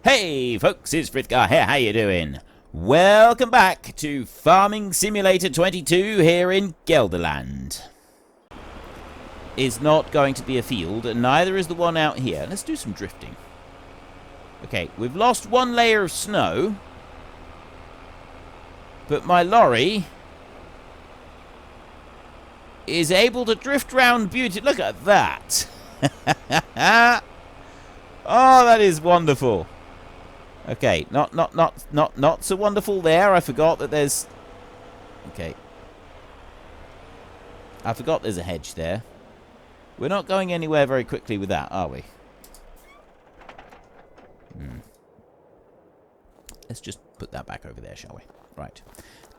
Hey folks, it's Frithgar here, how you doing? Welcome back to Farming Simulator 22 here in Gelderland. Is not going to be a field, and neither is the one out here. Let's do some drifting. Okay, we've lost one layer of snow, but my lorry is able to drift round beauty. Look at that. Oh, that is wonderful. Okay, not so wonderful there. I forgot that there's... Okay. I forgot there's a hedge there. We're not going anywhere very quickly with that, are we? Let's just put that back over there, shall we? Right.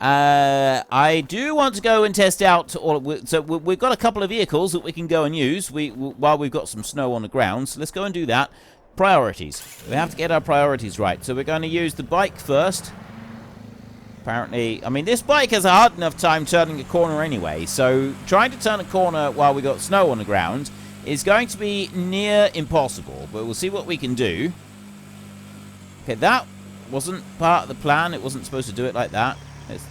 I do want to go and test out... So we've got a couple of vehicles that we can go and use while we've got some snow on the ground. So let's go and do that. Priorities. We have to get our priorities right. So we're going to use the bike first. Apparently, I mean, this bike has a hard enough time turning a corner anyway. So trying to turn a corner while we got snow on the ground is going to be near impossible. But we'll see what we can do. Okay, that wasn't part of the plan. It wasn't supposed to do it like that.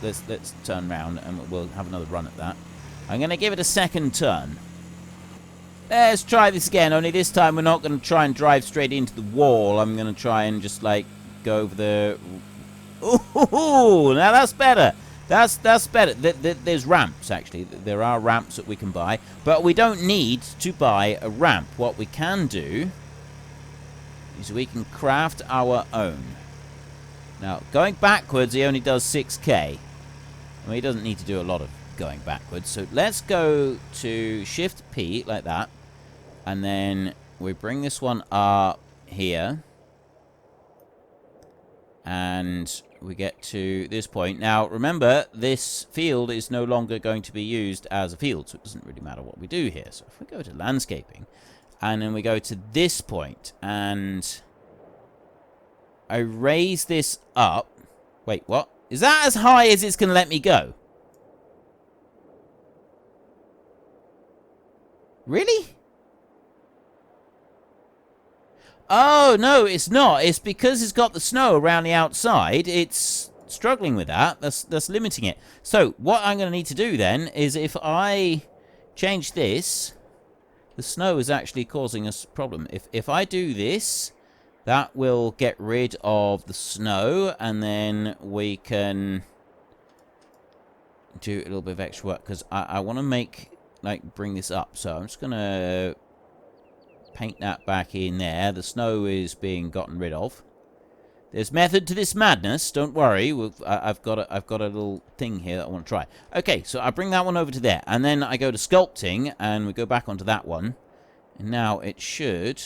Let's turn around and we'll have another run at that. I'm going to give it a second turn. Let's try this again, only this time we're not going to try and drive straight into the wall. I'm going to try and just, like, go over the... Ooh, now that's better. That's better. There's ramps, actually. There are ramps that we can buy. But we don't need to buy a ramp. What we can do is we can craft our own. Now, going backwards, he only does 6k. I mean, he doesn't need to do a lot of going backwards. So let's go to Shift P, like that. And then we bring this one up here. And we get to this point. Now, remember, this field is no longer going to be used as a field. So it doesn't really matter what we do here. So if we go to landscaping, and then we go to this point, and I raise this up. Wait, what? Is that as high as it's going to let me go? Really? Oh, no, it's not. It's because it's got the snow around the outside. It's struggling with that. That's limiting it. So, what I'm going to need to do then is if I change this, the snow is actually causing us a problem. If I do this, that will get rid of the snow, and then we can do a little bit of extra work, because I want to make... like, bring this up. So I'm just going to paint that back in there. The snow is being gotten rid of. There's method to this madness. Don't worry. I've got a little thing here that I want to try. Okay, so I bring that one over to there. And then I go to sculpting, and we go back onto that one. And now it should...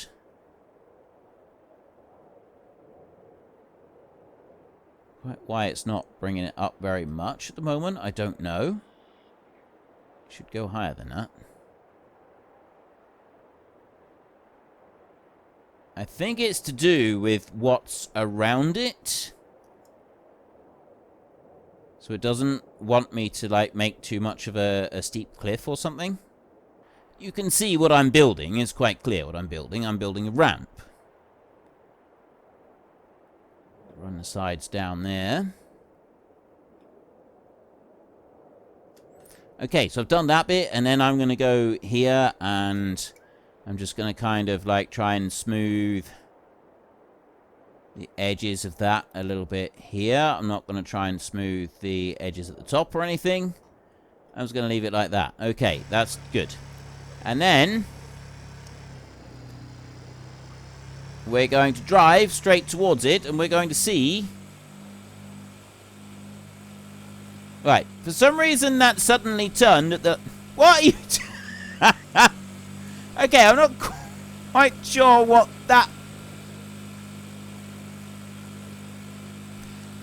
Why it's not bringing it up very much at the moment, I don't know. Should go higher than that. I think it's to do with what's around it. So it doesn't want me to, like, make too much of a steep cliff or something. You can see what I'm building. It's quite clear what I'm building. I'm building a ramp. Run the sides down there. Okay, so I've done that bit, and then I'm going to go here, and I'm just going to kind of, like, try and smooth the edges of that a little bit here. I'm not going to try and smooth the edges at the top or anything. I'm just going to leave it like that. Okay, that's good. And then we're going to drive straight towards it, and we're going to see... Right, for some reason that suddenly turned at the... What are you... Okay, I'm not quite sure what that...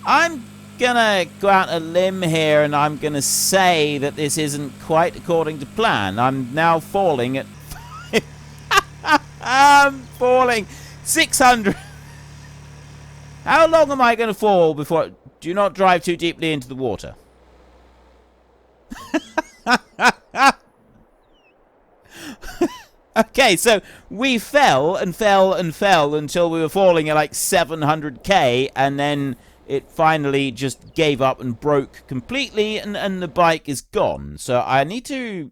I'm gonna go out a limb here, and I'm gonna say that this isn't quite according to plan. I'm now falling at... I'm falling 600... How long am I gonna fall before... Do not drive too deeply into the water. Okay, so we fell and fell and fell until we were falling at like 700k, and then it finally just gave up and broke completely, and the bike is gone. So I need to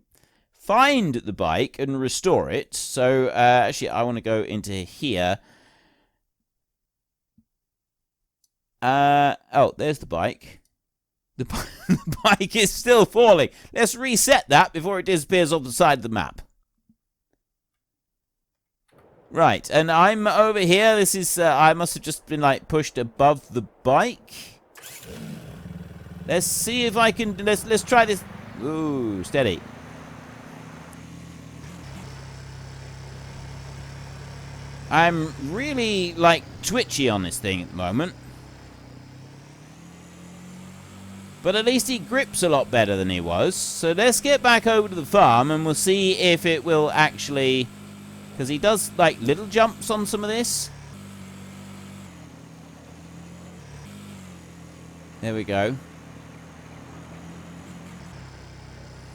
find the bike and restore it. So actually, I want to go into here. Oh, there's the bike. The bike is still falling. Let's reset that before it disappears off the side of the map. Right, and I'm over here. This is, I must have just been, like, pushed above the bike. Let's see if I can, let's try this. Ooh, steady. I'm really, like, twitchy on this thing at the moment. But at least he grips a lot better than he was. So let's get back over to the farm and we'll see if it will actually... Because he does, like, little jumps on some of this. There we go.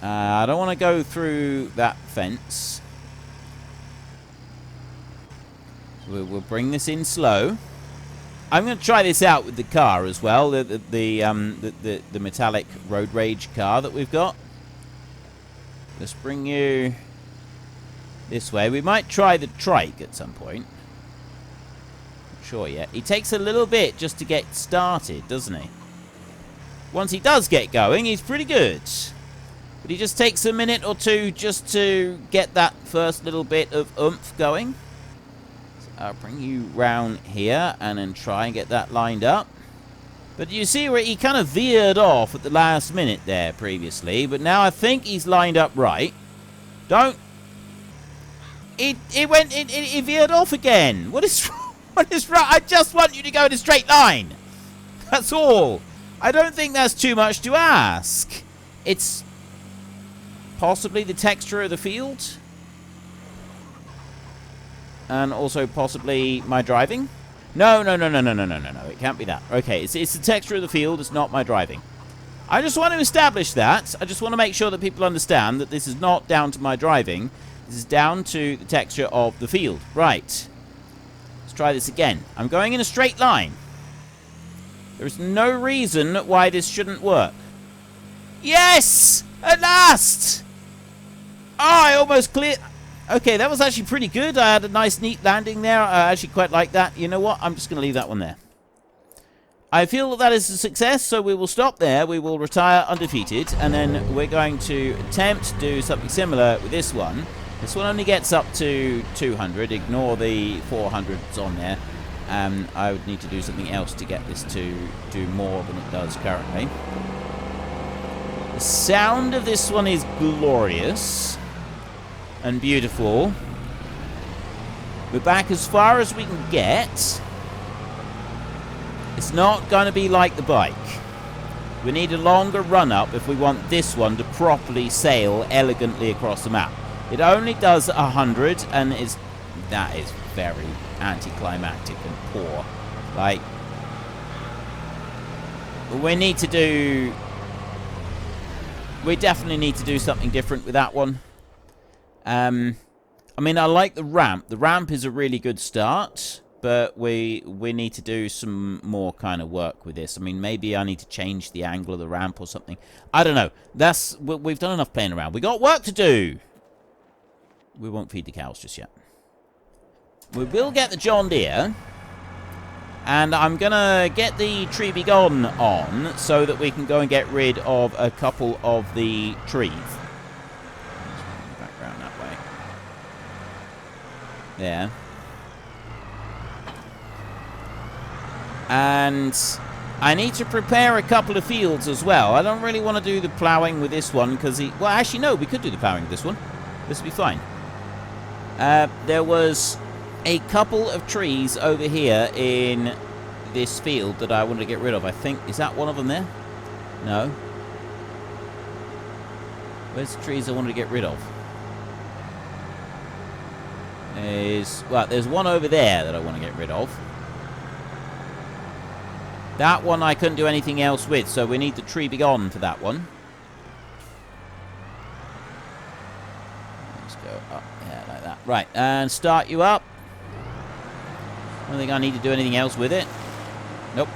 I don't want to go through that fence. We'll bring this in slow. I'm going to try this out with the car as well, the metallic road rage car that we've got. Let's bring you this way. We might try the trike at some point. Not sure yet. He takes a little bit just to get started, doesn't he? Once he does get going, he's pretty good. But he just takes a minute or two just to get that first little bit of oomph going. I'll bring you round here and then try and get that lined up. But you see where he kind of veered off at the last minute there previously, but now I think he's lined up right. Don't. He veered off again. What is wrong? I just want you to go in a straight line. That's all. I don't think that's too much to ask. It's possibly the texture of the field. And also possibly my driving? No. It can't be that. Okay, it's the texture of the field. It's not my driving. I just want to establish that. I just want to make sure that people understand that this is not down to my driving. This is down to the texture of the field. Right. Let's try this again. I'm going in a straight line. There's no reason why this shouldn't work. Yes! At last! Oh, I almost cleared... Okay, that was actually pretty good. I had a nice, neat landing there. I actually quite like that. You know what? I'm just going to leave that one there. I feel that that is a success, so we will stop there. We will retire undefeated, and then we're going to attempt to do something similar with this one. This one only gets up to 200. Ignore the 400s on there. I would need to do something else to get this to do more than it does currently. The sound of this one is glorious and beautiful. We're back as far as we can get. It's not going to be like the bike. We need a longer run-up if we want this one to properly sail elegantly across the map. It only does 100, and that is very anticlimactic and poor. Like, we definitely need to do something different with that one. I mean, I like the ramp. The ramp is a really good start, but we need to do some more kind of work with this. I mean, maybe I need to change the angle of the ramp or something. I don't know. We've done enough playing around. We got work to do. We won't feed the cows just yet. We will get the John Deere, and I'm gonna get the Tree Be Gone on so that we can go and get rid of a couple of the trees. There. And I need to prepare a couple of fields as well. I don't really want to do the ploughing with this one because well, actually, no, we could do the ploughing with this one. This will be fine. There was a couple of trees over here in this field that I wanted to get rid of. I think, is that one of them there? No. Where's the trees I wanted to get rid of? There's one over there that I want to get rid of. That one I couldn't do anything else with, so we need the Tree Be Gone for that one. Let's go up here. like that. Right, and start you up. I don't think I need to do anything else with it. Nope.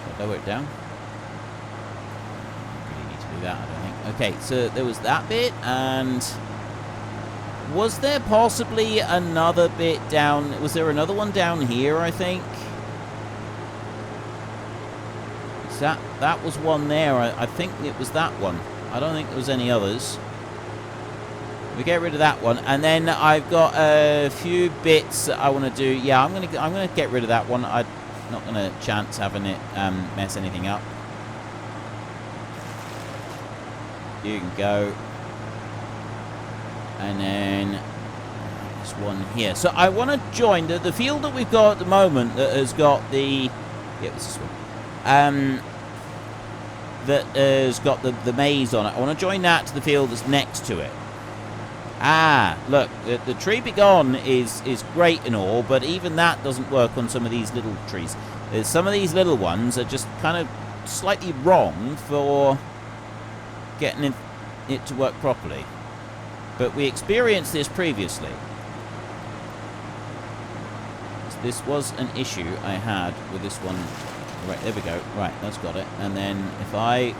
Should I lower it down? Really need to do that, I don't think. Okay, so there was that bit, and was there possibly another bit down? Was there another one down here, I think? That was one there. I think it was that one. I don't think there was any others. We get rid of that one, and then I've got a few bits that I want to do. Yeah, I'm gonna get rid of that one. I'm not gonna chance having it mess anything up. You can go, and then this one here. So I want to join the field that we've got at the moment that has got the this one. That has got the maize on it. I want to join that to the field that's next to it. Ah, look, the tree be gone is great and all, but even that doesn't work on some of these little trees. Some of these little ones are just kind of slightly wrong for getting it to work properly. But we experienced this previously. This was an issue I had with this one. Right, there we go. Right, that's got it. And then if I...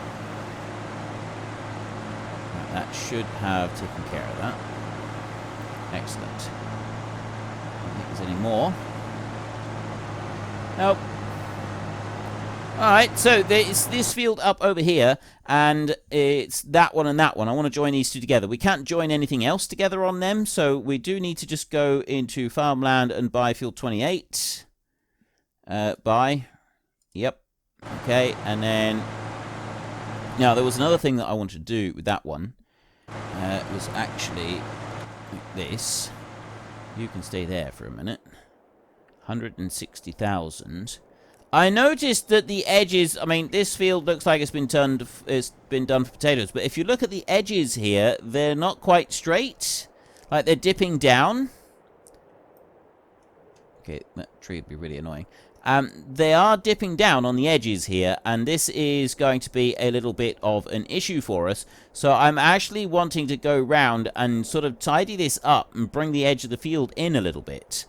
Right, that should have taken care of that. Excellent. I don't think there's any more. Nope. Alright, so there's this field up over here, and it's that one and that one. I want to join these two together. We can't join anything else together on them, so we do need to just go into farmland and buy field 28. Buy. Yep. Okay, and then... Now, there was another thing that I wanted to do with that one. It was actually this. You can stay there for a minute. 160,000. I noticed that the edges... I mean, this field looks like it's been done for potatoes, but if you look at the edges here, they're not quite straight. Like, they're dipping down. Okay, that tree would be really annoying. They are dipping down on the edges here, and this is going to be a little bit of an issue for us. So I'm actually wanting to go round and sort of tidy this up and bring the edge of the field in a little bit.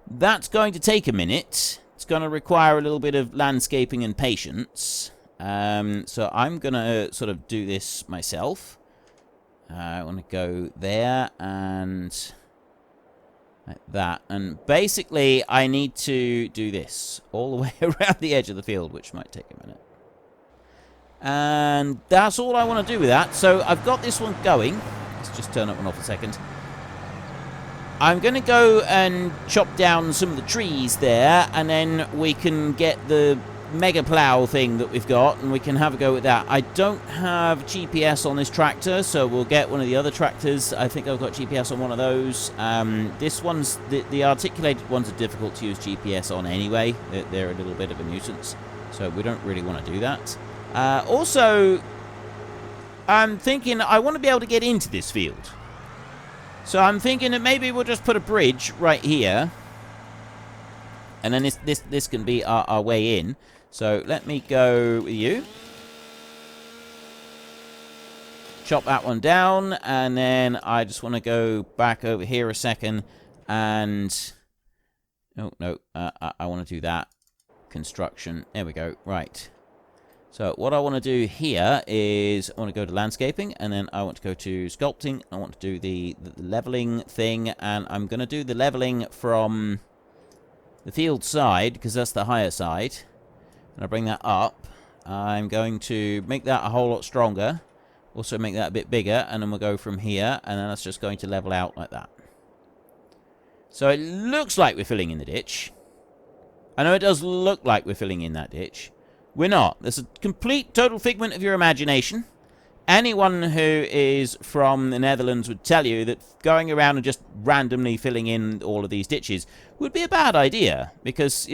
That's going to take a minute. It's going to require a little bit of landscaping and patience. So I'm going to sort of do this myself. I want to go there and... like that, and basically I need to do this all the way around the edge of the field, which might take a minute. And that's all I want to do with that. So I've got this one going. Let's just turn that one off a second. I'm going to go and chop down some of the trees there, and then we can get the mega plow thing that we've got, and we can have a go with that. I don't have GPS on this tractor, so we'll get one of the other tractors. I think I've got GPS on one of those. This one's the articulated ones are difficult to use GPS on anyway. They're a little bit of a nuisance, so we don't really want to do that. Also, I'm thinking I want to be able to get into this field, so I'm thinking that maybe we'll just put a bridge right here, and then this can be our way in. So let me go with you. Chop that one down, and then I just want to go back over here a second, and... Oh, no, I want to do that. Construction. There we go. Right. So what I want to do here is I want to go to landscaping, and then I want to go to sculpting. I want to do the leveling thing, and I'm going to do the leveling from the field side, because that's the higher side. And I bring that up. I'm going to make that a whole lot stronger. Also make that a bit bigger, and then we'll go from here, and then that's just going to level out like that. So it looks like we're filling in the ditch. I know it does look like we're filling in that ditch. We're not. There's a complete, total figment of your imagination. Anyone who is from the Netherlands would tell you that going around and just randomly filling in all of these ditches would be a bad idea, because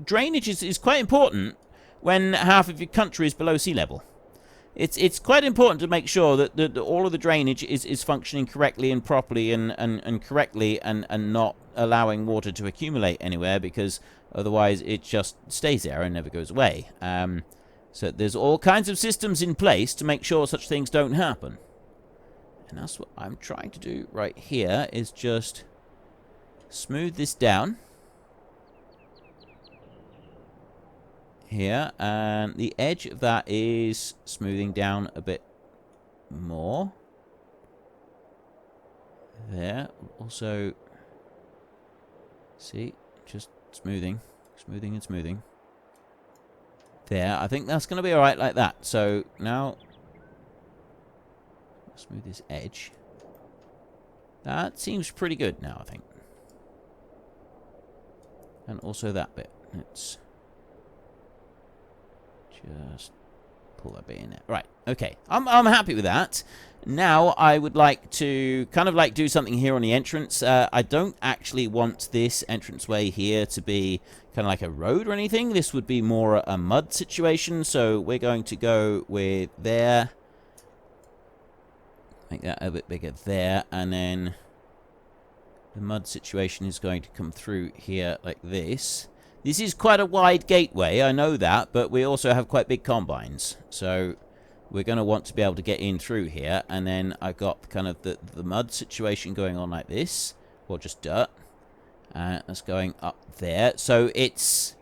drainage is quite important when half of your country is below sea level. It's quite important to make sure that all of the drainage is functioning correctly and properly and correctly, and not allowing water to accumulate anywhere, because otherwise it just stays there and never goes away. So there's all kinds of systems in place to make sure such things don't happen. And that's what I'm trying to do right here, is just smooth this down. Here, and the edge of that is smoothing down a bit more. There. Also, see, just smoothing, smoothing and smoothing. There, I think that's going to be alright like that. So, now, smooth this edge. That seems pretty good now, I think. And also that bit. Let's just pull that bit in there. Right, okay. I'm happy with that. Now, I would like to kind of like do something here on the entrance. I don't actually want this entranceway here to be kind of like a road or anything. This would be more a mud situation. So we're going to go with there. Make that a bit bigger there. And then the mud situation is going to come through here like this. This is quite a wide gateway, I know that, but we also have quite big combines. So we're going to want to be able to get in through here. And then I've got kind of the mud situation going on like this. Or just dirt. That's going up there. So it's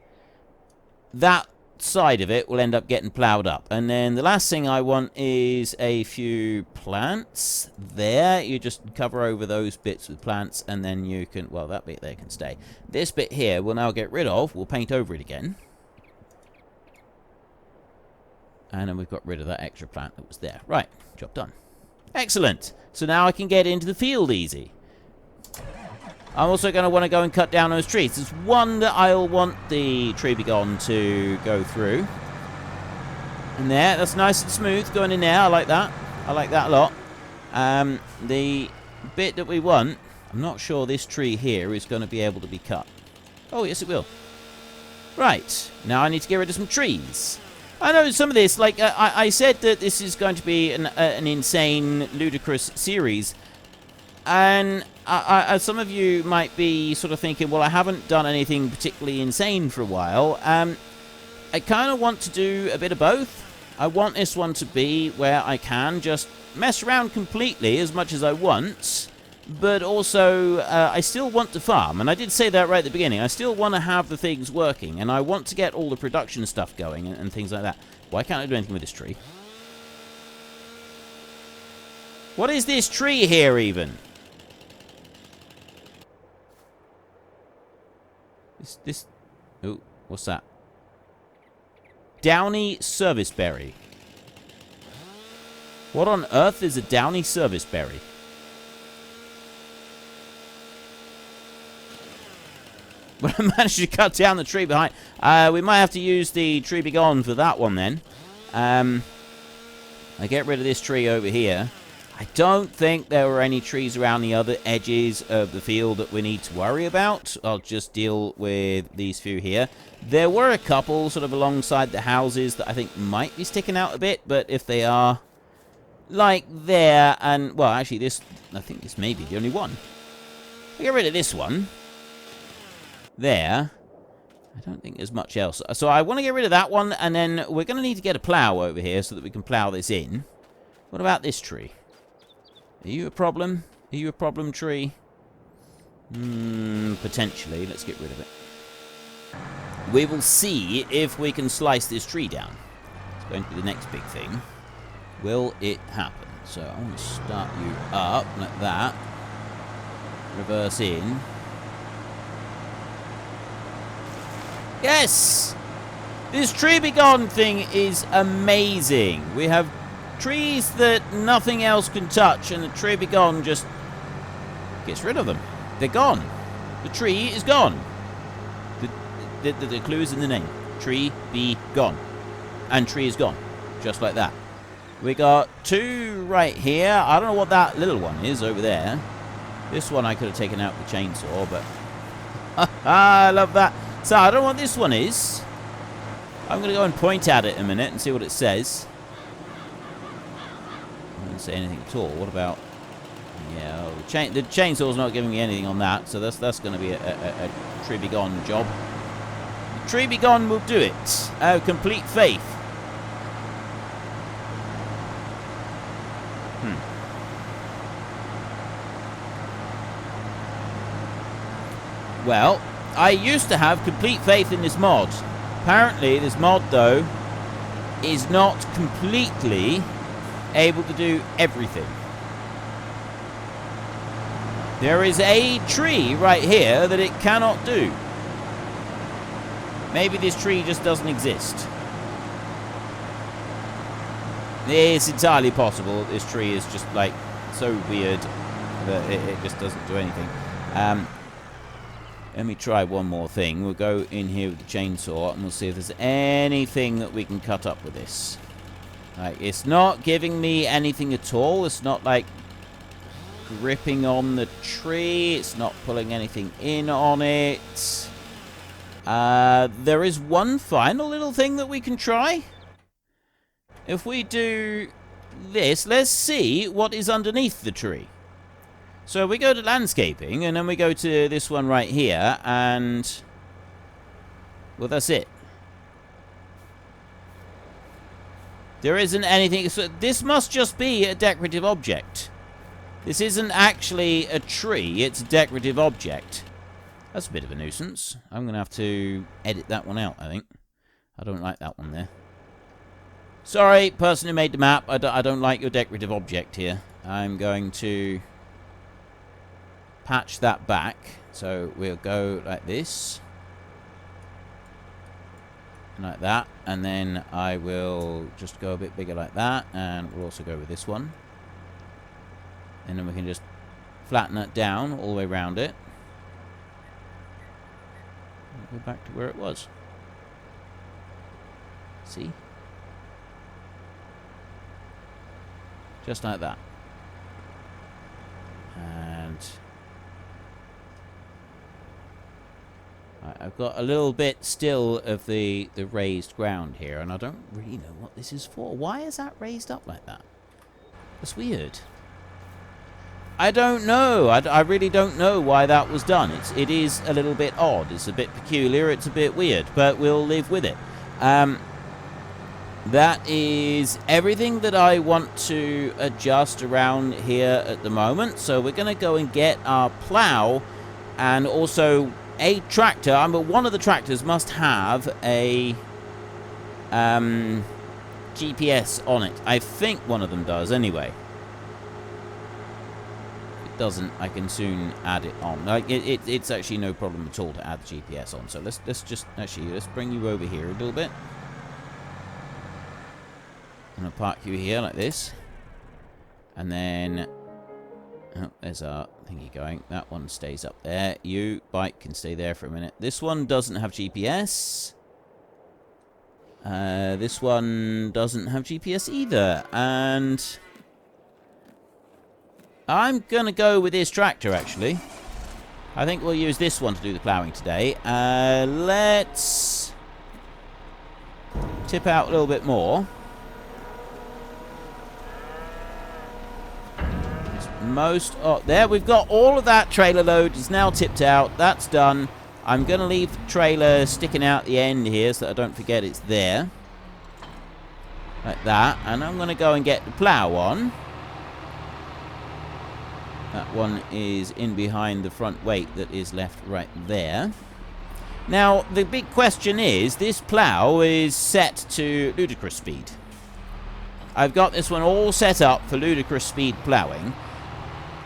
that side of it will end up getting ploughed up. And then the last thing I want is a few plants there. You just cover over those bits with plants, and then you can, well, that bit there can stay. This bit here we'll now get rid of. We'll paint over it again. And then we've got rid of that extra plant that was there. Right, job done. Excellent. So now I can get into the field easy. I'm also going to want to go and cut down those trees. There's one that I'll want the tree begone to go through. And there, that's nice and smooth going in there. I like that. I like that a lot. The bit that we want, I'm not sure this tree here is going to be able to be cut. Oh, yes it will. Right, now I need to get rid of some trees. I know some of this, like I said that this is going to be an insane, ludicrous series. And some of you might be sort of thinking, well, I haven't done anything particularly insane for a while. I kind of want to do a bit of both. I want this one to be where I can just mess around completely as much as I want. But also, I still want to farm. And I did say that right at the beginning. I still want to have the things working. And I want to get all the production stuff going and things like that. Why can't I do anything with this tree? What is this tree here, even? This... Oh, what's that? Downy serviceberry. What on earth is a downy serviceberry? But I managed to cut down the tree behind. We might have to use the tree begone for that one then. I get rid of this tree over here. I don't think there were any trees around the other edges of the field that we need to worry about. I'll just deal with these few here. There were a couple sort of alongside the houses that I think might be sticking out a bit, but if they are like there, and well, actually this, I think this may be the only one. I get rid of this one. There. I don't think there's much else. So I want to get rid of that one, and then we're going to need to get a plow over here so that we can plow this in. What about this tree? Are you a problem? Are you a problem tree? Potentially. Let's get rid of it. We will see if we can slice this tree down. It's going to be the next big thing. Will it happen? So I want to start you up like that. Reverse in. Yes! This tree begone thing is amazing. We have trees that nothing else can touch, and the tree begone just gets rid of them. They're gone. The tree is gone. The clue is in the name. Tree be gone. And tree is gone. Just like that. We got two right here. I don't know what that little one is over there. This one I could have taken out with a chainsaw, but I love that. So I don't know what this one is. I'm going to go and point at it in a minute and see what it says. It doesn't say anything at all. What about... Yeah, well, the chainsaw's not giving me anything on that, so that's going to be a tree be gone job. The tree be gone will do it. Complete faith. Well, I used to have complete faith in this mod. Apparently, this mod, though, is not completely able to do everything. There is a tree right here that it cannot do. Maybe this tree just doesn't exist. It's entirely possible that this tree is just, like, so weird that it just doesn't do anything. Let me try one more thing. We'll go in here with the chainsaw and we'll see if there's anything that we can cut up with this. Like, it's not giving me anything at all. It's not, like, gripping on the tree. It's not pulling anything in on it. There is one final little thing that we can try. If we do this, let's see what is underneath the tree. So we go to landscaping, and then we go to this one right here, and... well, that's it. There isn't anything... so this must just be a decorative object. This isn't actually a tree, it's a decorative object. That's a bit of a nuisance. I'm going to have to edit that one out, I think. I don't like that one there. Sorry, person who made the map, I don't like your decorative object here. I'm going to patch that back. So we'll go like this. Like that. And then I will just go a bit bigger like that. And we'll also go with this one. And then we can just flatten it down all the way around it. Go back to where it was. See? Just like that. And I've got a little bit still of the raised ground here, and I don't really know what this is for. Why is that raised up like that? That's weird. I don't know. I really don't know why that was done. It is a little bit odd. It's a bit peculiar. It's a bit weird, but we'll live with it. That is everything that I want to adjust around here at the moment. So we're going to go and get our plow and also a tractor. I mean, one of the tractors must have a GPS on it. I think one of them does anyway. If it doesn't, I can soon add it on. Like it's actually no problem at all to add the GPS on. So let's bring you over here a little bit. I'm going to park you here like this. And then... oh, there's our thingy going. That one stays up there. You, bike, can stay there for a minute. This one doesn't have GPS. This one doesn't have GPS either. And... I'm going to go with this tractor, actually. I think we'll use this one to do the ploughing today. Let's... tip out a little bit more. There, we've got all of that trailer load is now tipped out. That's done. I'm going to leave the trailer sticking out the end here so that I don't forget it's there. Like that. And I'm going to go and get the plow on. That one is in behind the front weight that is left right there. Now, the big question is, this plow is set to ludicrous speed. I've got this one all set up for ludicrous speed ploughing.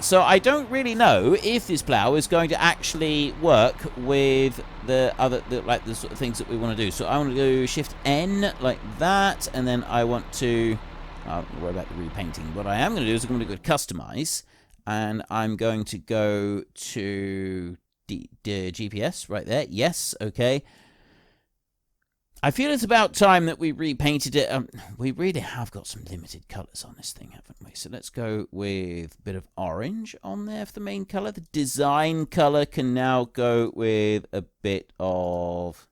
So I don't really know if this plow is going to actually work with the other, like the sort of things that we want to do. So I want to do Shift N like that, and then I want to. I'll worry about the repainting. What I am going to do is I'm going to go to Customize, and I'm going to go to GPS right there. Yes, okay. I feel it's about time that we repainted it. We really have got some limited colours on this thing, haven't we? So let's go with a bit of orange on there for the main colour. The design colour can now go with a bit of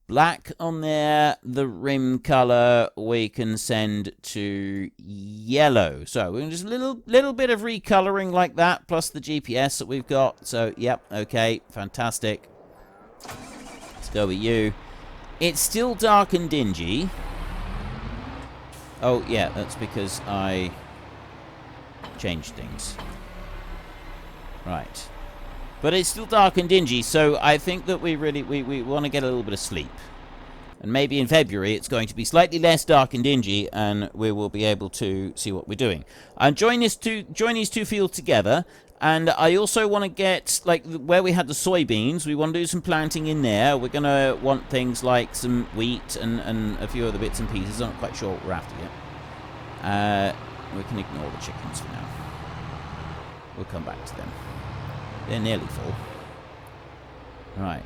black on there. The rim colour we can send to yellow. So we're just a little bit of recolouring like that, plus the GPS that we've got. So, yep, okay, fantastic. Let's go with you. It's still dark and dingy. Oh, yeah, that's because I changed things. Right. But it's still dark and dingy, so I think that we want to get a little bit of sleep. And maybe in February it's going to be slightly less dark and dingy, and we will be able to see what we're doing. And join these two fields together, and I also want to get, like, where we had the soybeans, we want to do some planting in there. We're going to want things like some wheat and a few other bits and pieces. I'm not quite sure what we're after yet. We can ignore the chickens for now. We'll come back to them. They're nearly full. Right.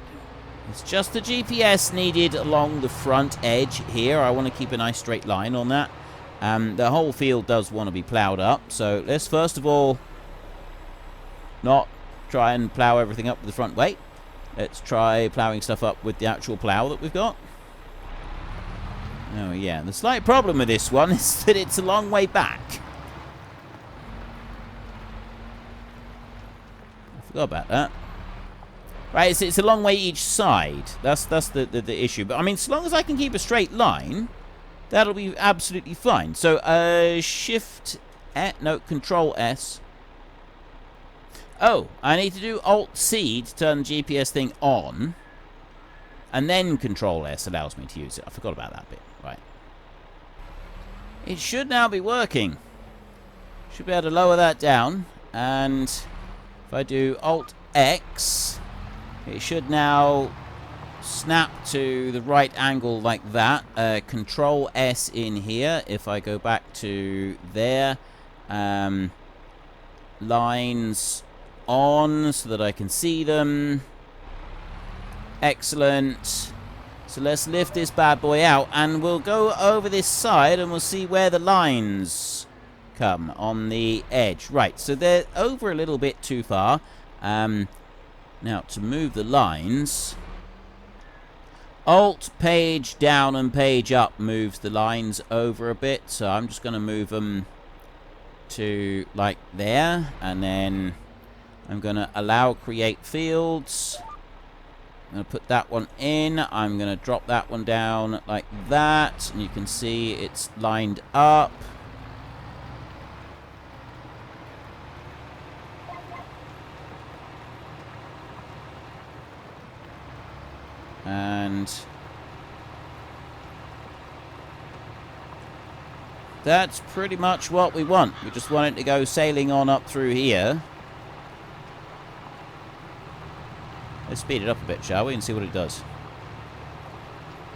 It's just the GPS needed along the front edge here. I want to keep a nice straight line on that. The whole field does want to be ploughed up. So let's first of all not try and plough everything up with the front weight. Let's try ploughing stuff up with the actual plough that we've got. Oh yeah, the slight problem with this one is that it's a long way back. I forgot about that. Right, it's a long way each side. That's the issue. But I mean, so long as I can keep a straight line, that'll be absolutely fine. So Control S. Oh, I need to do Alt C to turn the GPS thing on, and then Control S allows me to use it. I forgot about that bit. Right. It should now be working. Should be able to lower that down, and if I do Alt X, it should now snap to the right angle like that. Control S in here. If I go back to there, lines on so that I can see them. Excellent. So let's lift this bad boy out, and we'll go over this side and we'll see where the lines come on the edge. Right, so they're over a little bit too far. Now, to move the lines, Alt page down and page up moves the lines over a bit. So I'm just going to move them to like there, and then I'm going to allow create fields. I'm going to put that one in. I'm going to drop that one down like that, and you can see it's lined up. And that's pretty much what we want. We just want it to go sailing on up through here. Let's speed it up a bit, shall we, and see what it does.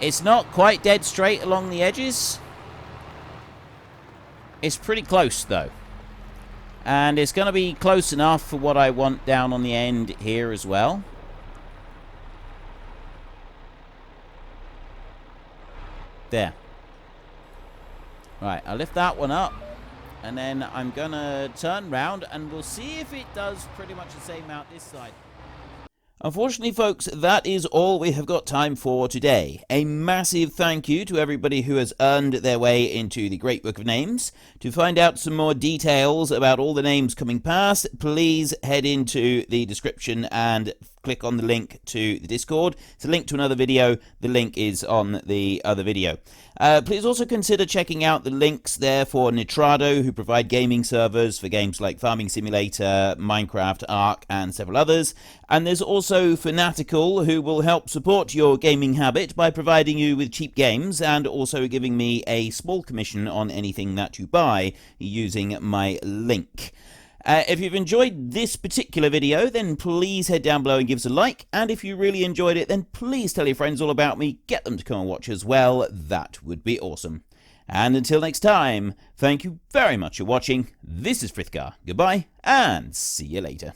It's not quite dead straight along the edges. It's pretty close, though. And it's going to be close enough for what I want down on the end here as well. There. Right, I'll lift that one up, and then I'm gonna turn round and we'll see if it does pretty much the same amount this side. Unfortunately, folks, that is all we have got time for today. A massive thank you to everybody who has earned their way into the Great Book of Names. To find out some more details about all the names coming past, please head into the description and click on the link to the Discord. It's a link to another video. The link is on the other video. Please also consider checking out the links there for Nitrado, who provide gaming servers for games like Farming Simulator, Minecraft, Ark, and several others. And there's also Fanatical, who will help support your gaming habit by providing you with cheap games and also giving me a small commission on anything that you buy using my link. If you've enjoyed this particular video, then please head down below and give us a like. And if you really enjoyed it, then please tell your friends all about me. Get them to come and watch as well. That would be awesome. And until next time, thank you very much for watching. This is Frithgar. Goodbye, and see you later.